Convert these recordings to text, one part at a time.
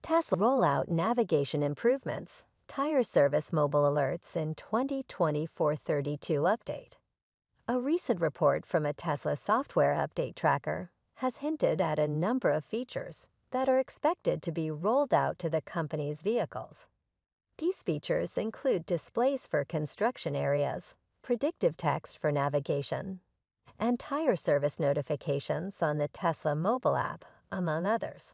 Tesla roll out navigation improvements, tire service mobile alerts in 2024-32 update. A recent report from a Tesla software update tracker has hinted at a number of features that are expected to be rolled out to the company's vehicles. These features include displays for construction areas, predictive text for navigation, and tire service notifications on the Tesla mobile app, among others.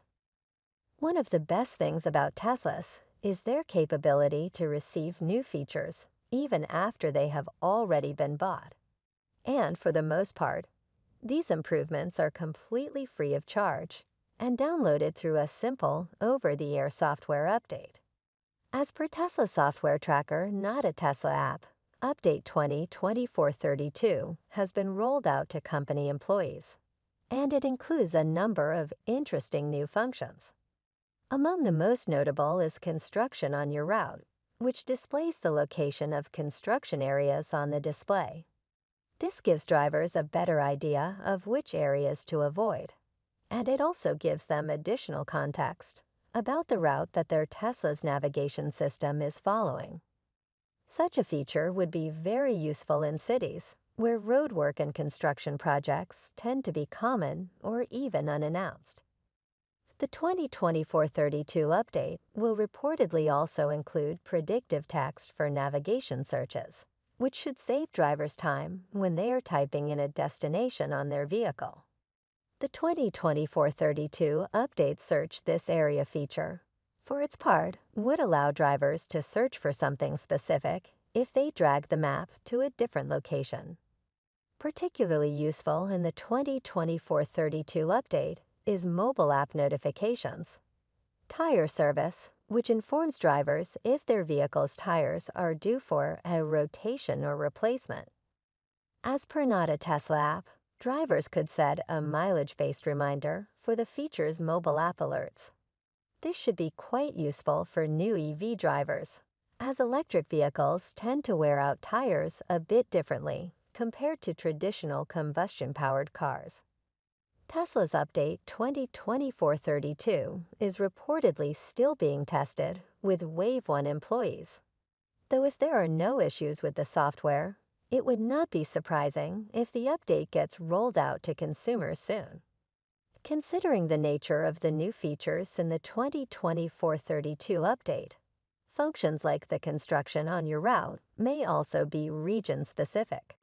One of the best things about Teslas is their capability to receive new features even after they have already been bought. And for the most part, these improvements are completely free of charge and downloaded through a simple over-the-air software update. As per Tesla software tracker, not a Tesla app, Update 2024-32 has been rolled out to company employees, and it includes a number of interesting new functions. Among the most notable is Construction on Your Route, which displays the location of construction areas on the display. This gives drivers a better idea of which areas to avoid, and it also gives them additional context about the route that their Tesla's navigation system is following. Such a feature would be very useful in cities where roadwork and construction projects tend to be common or even unannounced. The 2024-32 update will reportedly also include predictive text for navigation searches, which should save drivers time when they are typing in a destination on their vehicle. The 2024-32 update Search This Area feature, for its part, would allow drivers to search for something specific if they drag the map to a different location. Particularly useful in the 2024-32 update is mobile app notifications. Tire service, which informs drivers if their vehicle's tires are due for a rotation or replacement. As per not a Tesla app, drivers could set a mileage-based reminder for the feature's mobile app alerts. This should be quite useful for new EV drivers, as electric vehicles tend to wear out tires a bit differently compared to traditional combustion-powered cars. Tesla's update 2024-32 is reportedly still being tested with Wave 1 employees. Though if there are no issues with the software, it would not be surprising if the update gets rolled out to consumers soon. Considering the nature of the new features in the 2024-32 update, functions like the construction on your route may also be region-specific.